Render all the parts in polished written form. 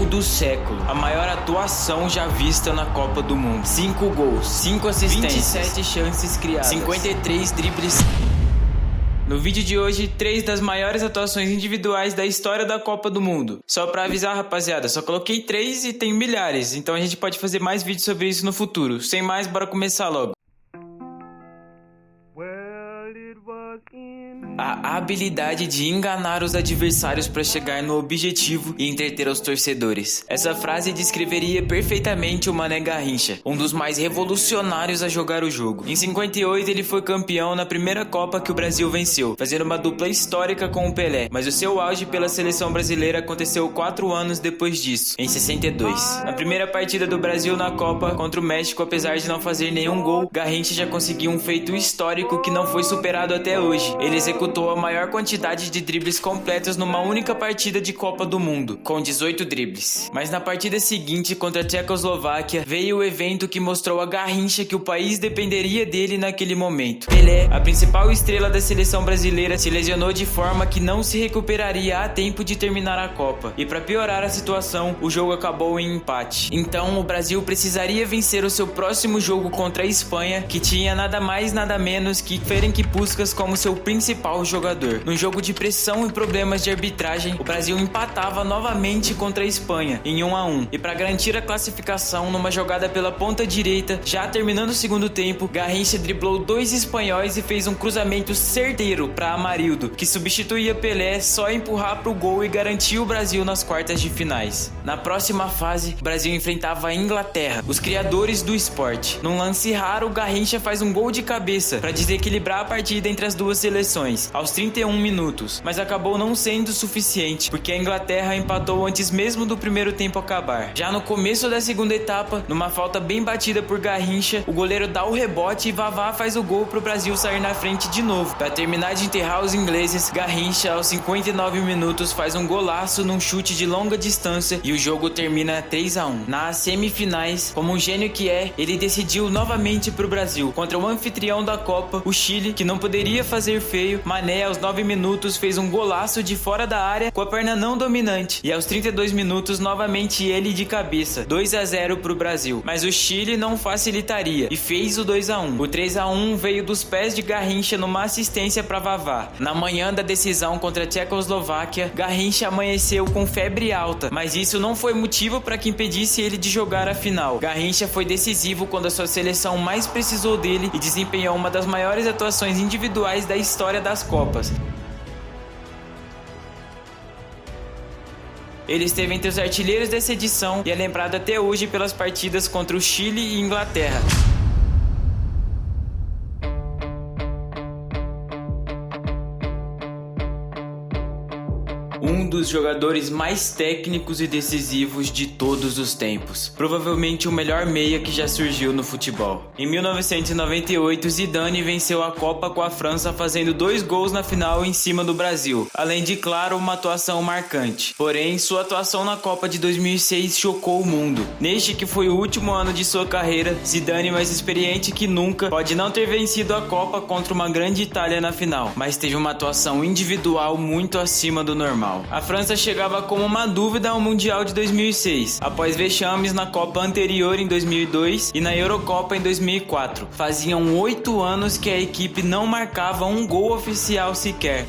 gol do século, a maior atuação já vista na Copa do Mundo. 5 gols, 5 assistências, 27 chances criadas, 53 dribles. No vídeo de hoje, 3 das maiores atuações individuais da história da Copa do Mundo. Só pra avisar, rapaziada, só coloquei 3 e tem milhares, então a gente pode fazer mais vídeos sobre isso no futuro. Sem mais, bora começar logo. A habilidade de enganar os adversários para chegar no objetivo e entreter os torcedores. Essa frase descreveria perfeitamente o Mané Garrincha, um dos mais revolucionários a jogar o jogo. Em 58 ele foi campeão na primeira Copa que o Brasil venceu, fazendo uma dupla histórica com o Pelé, mas o seu auge pela seleção brasileira aconteceu 4 anos depois disso, em 62. Na primeira partida do Brasil na Copa contra o México, apesar de não fazer nenhum gol, Garrincha já conseguiu um feito histórico que não foi superado até hoje. Ele executou a maior quantidade de dribles completos numa única partida de Copa do Mundo, com 18 dribles. Mas na partida seguinte, contra a Tchecoslováquia, veio o evento que mostrou a Garrincha que o país dependeria dele naquele momento. Pelé, a principal estrela da seleção brasileira, se lesionou de forma que não se recuperaria a tempo de terminar a Copa. E para piorar a situação, o jogo acabou em empate. Então o Brasil precisaria vencer o seu próximo jogo contra a Espanha, que tinha nada mais nada menos que Ferenc Puskás como seu principal jogador. No jogo de pressão e problemas de arbitragem, o Brasil empatava novamente contra a Espanha em 1-1. E para garantir a classificação, numa jogada pela ponta direita, já terminando o segundo tempo, Garrincha driblou 2 espanhóis e fez um cruzamento certeiro para Amarildo, que substituía Pelé, só empurrar para o gol e garantiu o Brasil nas quartas de finais. Na próxima fase, o Brasil enfrentava a Inglaterra, os criadores do esporte. Num lance raro, Garrincha faz um gol de cabeça para desequilibrar a partida entre as duas seleções, aos 31 minutos, mas acabou não sendo suficiente, porque a Inglaterra empatou antes mesmo do primeiro tempo acabar. Já no começo da segunda etapa, numa falta bem batida por Garrincha, o goleiro dá o rebote e Vavá faz o gol pro Brasil sair na frente de novo. Para terminar de enterrar os ingleses, Garrincha aos 59 minutos faz um golaço num chute de longa distância e o jogo termina 3-1. Nas semifinais, como um gênio que é, ele decidiu novamente pro Brasil, contra o anfitrião da Copa, o Chile, que não poderia fazer feio. Mané aos 9 minutos fez um golaço de fora da área com a perna não dominante e aos 32 minutos novamente ele de cabeça, 2-0 pro Brasil, mas o Chile não facilitaria e fez o 2-1. O 3-1 veio dos pés de Garrincha numa assistência para Vavá. Na manhã da decisão contra a Tchecoslováquia, Garrincha amanheceu com febre alta, mas isso não foi motivo para que impedisse ele de jogar a final. Garrincha foi decisivo quando a sua seleção mais precisou dele e desempenhou uma das maiores atuações individuais da história das Copas. Ele esteve entre os artilheiros dessa edição e é lembrado até hoje pelas partidas contra o Chile e Inglaterra. Um dos jogadores mais técnicos e decisivos de todos os tempos. Provavelmente o melhor meia que já surgiu no futebol. Em 1998, Zidane venceu a Copa com a França fazendo 2 gols na final em cima do Brasil. Além de, claro, uma atuação marcante. Porém, sua atuação na Copa de 2006 chocou o mundo. Neste que foi o último ano de sua carreira, Zidane, mais experiente que nunca, pode não ter vencido a Copa contra uma grande Itália na final, mas teve uma atuação individual muito acima do normal. A França chegava como uma dúvida ao Mundial de 2006, após vexames na Copa anterior em 2002 e na Eurocopa em 2004. Faziam 8 anos que a equipe não marcava um gol oficial sequer.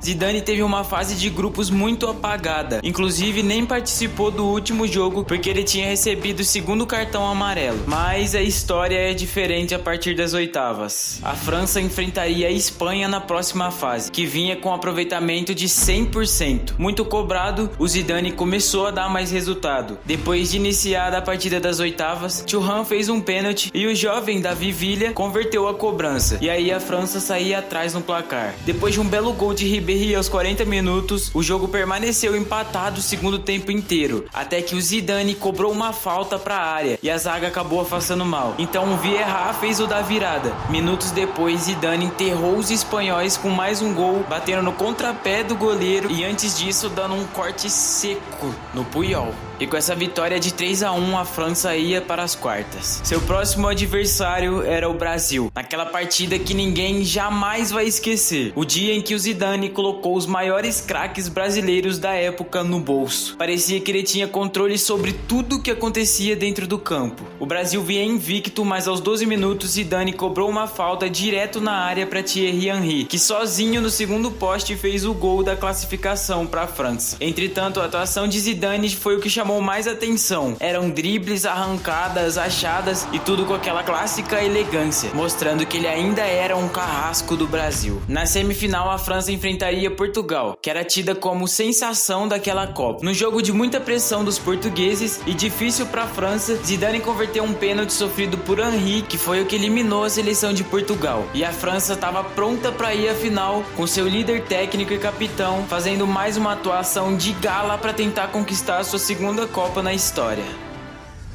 Zidane teve uma fase de grupos muito apagada, inclusive nem participou do último jogo porque ele tinha recebido o 2º cartão amarelo. Mas a história é diferente a partir das oitavas. A França enfrentaria a Espanha na próxima fase, que vinha com aproveitamento de 100%. Muito cobrado, o Zidane começou a dar mais resultado. Depois de iniciada a partida das oitavas, Thuram fez um pênalti e o jovem David Villa converteu a cobrança. E aí a França saía atrás no placar. Depois de um belo gol de Ribéry aos 40 minutos, o jogo permaneceu empatado o segundo tempo inteiro, até que o Zidane cobrou uma falta para a área e a zaga acabou afastando mal. Então o Vieira fez o da virada. Minutos depois, Zidane enterrou os espanhóis com mais um gol, batendo no contrapé do goleiro e antes disso dando um corte seco no Puyol. E com essa vitória de 3-1, a França ia para as quartas. Seu próximo adversário era o Brasil, naquela partida que ninguém jamais vai esquecer. O dia em que o Zidane colocou os maiores craques brasileiros da época no bolso. Parecia que ele tinha controle sobre tudo o que acontecia dentro do campo. O Brasil vinha invicto, mas aos 12 minutos Zidane cobrou uma falta direto na área para Thierry Henry, que sozinho no segundo poste fez o gol da classificação para a França. Entretanto, a atuação de Zidane foi o que chamou mais atenção. Eram dribles, arrancadas, achadas e tudo com aquela clássica elegância, mostrando que ele ainda era um carrasco do Brasil. Na semifinal, a França enfrentaria Portugal, que era tida como sensação daquela Copa. No jogo de muita pressão dos portugueses e difícil para a França, Zidane converteu um pênalti sofrido por Henry, que foi o que eliminou a seleção de Portugal. E a França estava pronta para ir à final, com seu líder técnico e capitão fazendo mais uma atuação de gala para tentar conquistar a sua segunda Copa na história.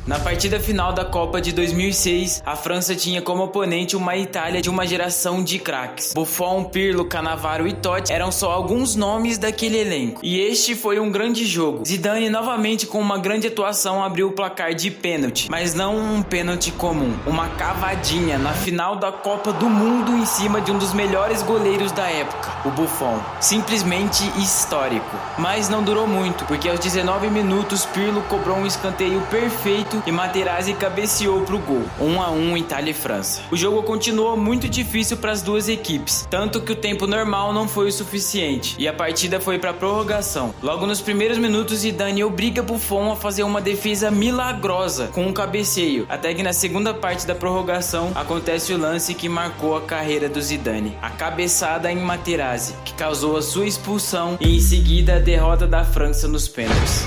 Na partida final da Copa de 2006, a França tinha como oponente uma Itália de uma geração de craques. Buffon, Pirlo, Cannavaro e Totti eram só alguns nomes daquele elenco. E este foi um grande jogo. Zidane novamente com uma grande atuação abriu o placar de pênalti, mas não um pênalti comum, uma cavadinha na final da Copa do Mundo em cima de um dos melhores goleiros da época, o Buffon. Simplesmente histórico. Mas não durou muito, porque aos 19 minutos Pirlo cobrou um escanteio perfeito e Materazzi cabeceou pro gol. 1-1 Itália e França. O jogo continuou muito difícil para as duas equipes, tanto que o tempo normal não foi o suficiente e a partida foi para prorrogação. Logo nos primeiros minutos, Zidane obriga Buffon a fazer uma defesa milagrosa com um cabeceio, até que na segunda parte da prorrogação acontece o lance que marcou a carreira do Zidane, a cabeçada em Materazzi, que causou a sua expulsão e em seguida a derrota da França nos pênaltis.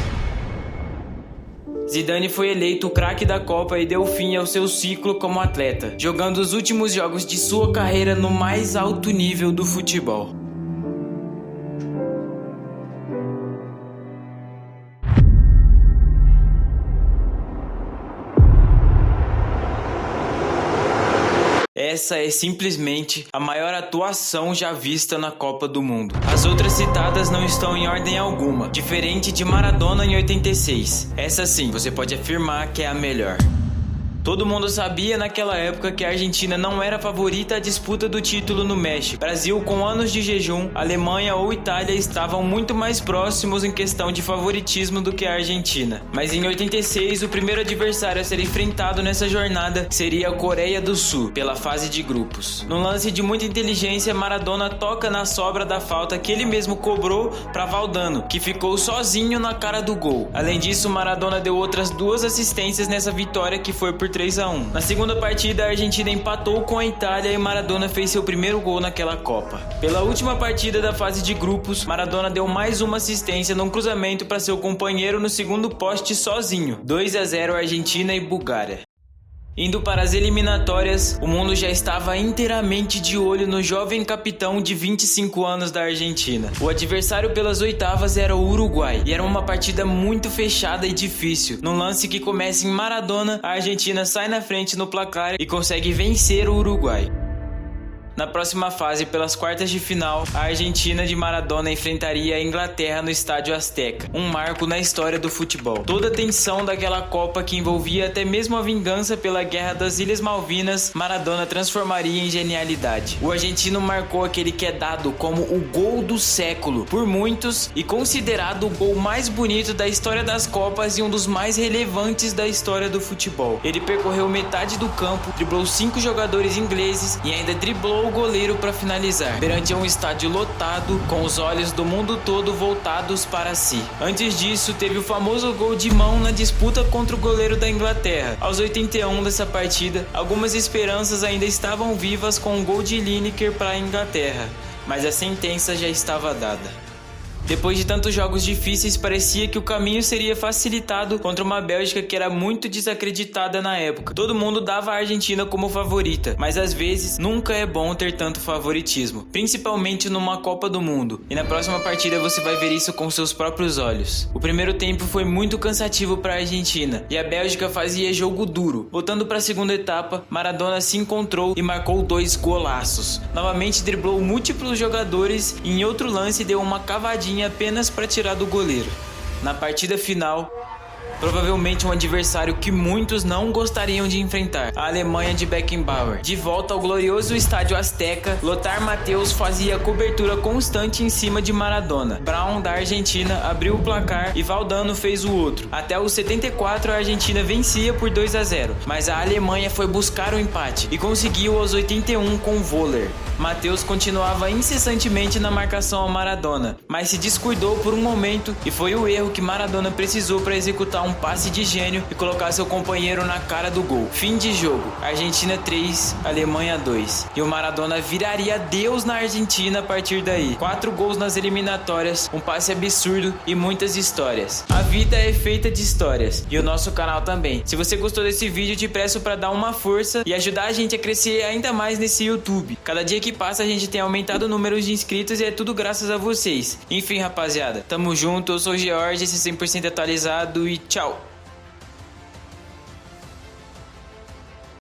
Zidane foi eleito o craque da Copa e deu fim ao seu ciclo como atleta, jogando os últimos jogos de sua carreira no mais alto nível do futebol. Essa é simplesmente a maior atuação já vista na Copa do Mundo. As outras citadas não estão em ordem alguma, diferente de Maradona em 86. Essa sim, você pode afirmar que é a melhor. Todo mundo sabia naquela época que a Argentina não era favorita à disputa do título no México. Brasil, com anos de jejum, Alemanha ou Itália estavam muito mais próximos em questão de favoritismo do que a Argentina. Mas em 86, o primeiro adversário a ser enfrentado nessa jornada seria a Coreia do Sul, pela fase de grupos. Num lance de muita inteligência, Maradona toca na sobra da falta que ele mesmo cobrou para Valdano, que ficou sozinho na cara do gol. Além disso, Maradona deu outras duas assistências nessa vitória que foi por 3-1. Na segunda partida, a Argentina empatou com a Itália e Maradona fez seu primeiro gol naquela Copa. Pela última partida da fase de grupos, Maradona deu mais uma assistência num cruzamento para seu companheiro no segundo poste sozinho. 2-0 Argentina e Bulgária. Indo para as eliminatórias, o mundo já estava inteiramente de olho no jovem capitão de 25 anos da Argentina. O adversário pelas oitavas era o Uruguai, e era uma partida muito fechada e difícil. Num lance que começa em Maradona, a Argentina sai na frente no placar e consegue vencer o Uruguai. Na próxima fase, pelas quartas de final, a Argentina de Maradona enfrentaria a Inglaterra no Estádio Azteca, um marco na história do futebol. Toda a tensão daquela Copa, que envolvia até mesmo a vingança pela Guerra das Ilhas Malvinas, Maradona transformaria em genialidade. O argentino marcou aquele que é dado como o gol do século por muitos e considerado o gol mais bonito da história das Copas e um dos mais relevantes da história do futebol. Ele percorreu metade do campo, driblou 5 jogadores ingleses e ainda driblou o goleiro para finalizar, perante um estádio lotado, com os olhos do mundo todo voltados para si. Antes disso, teve o famoso gol de mão na disputa contra o goleiro da Inglaterra. Aos 81 dessa partida, algumas esperanças ainda estavam vivas com um gol de Lineker para a Inglaterra, mas a sentença já estava dada. Depois de tantos jogos difíceis, parecia que o caminho seria facilitado contra uma Bélgica que era muito desacreditada na época. Todo mundo dava a Argentina como favorita, mas às vezes nunca é bom ter tanto favoritismo, principalmente numa Copa do Mundo. E na próxima partida você vai ver isso com seus próprios olhos. O primeiro tempo foi muito cansativo para a Argentina e a Bélgica fazia jogo duro. Voltando para a segunda etapa, Maradona se encontrou e marcou 2 golaços. Novamente driblou múltiplos jogadores e em outro lance deu uma cavadinha apenas para tirar do goleiro. Na partida final, Provavelmente um adversário que muitos não gostariam de enfrentar, a Alemanha de Beckenbauer. De volta ao glorioso estádio Azteca, Lothar Matthäus fazia cobertura constante em cima de Maradona. Braun, da Argentina, abriu o placar e Valdano fez o outro. Até os 74 a Argentina vencia por 2-0, mas a Alemanha foi buscar o empate e conseguiu aos 81 com Voller. Matthäus continuava incessantemente na marcação ao Maradona, mas se descuidou por um momento e foi o erro que Maradona precisou para executar um passe de gênio e colocar seu companheiro na cara do gol. Fim de jogo, Argentina 3, Alemanha 2. E o Maradona viraria Deus na Argentina a partir daí. 4 gols nas eliminatórias, um passe absurdo e muitas histórias. A vida é feita de histórias e o nosso canal também. Se você gostou desse vídeo, te peço para dar uma força e ajudar a gente a crescer ainda mais nesse YouTube. Cada dia que passa a gente tem aumentado o número de inscritos e é tudo graças a vocês. Enfim, rapaziada, tamo junto, eu sou o George, esse 100% atualizado e tchau!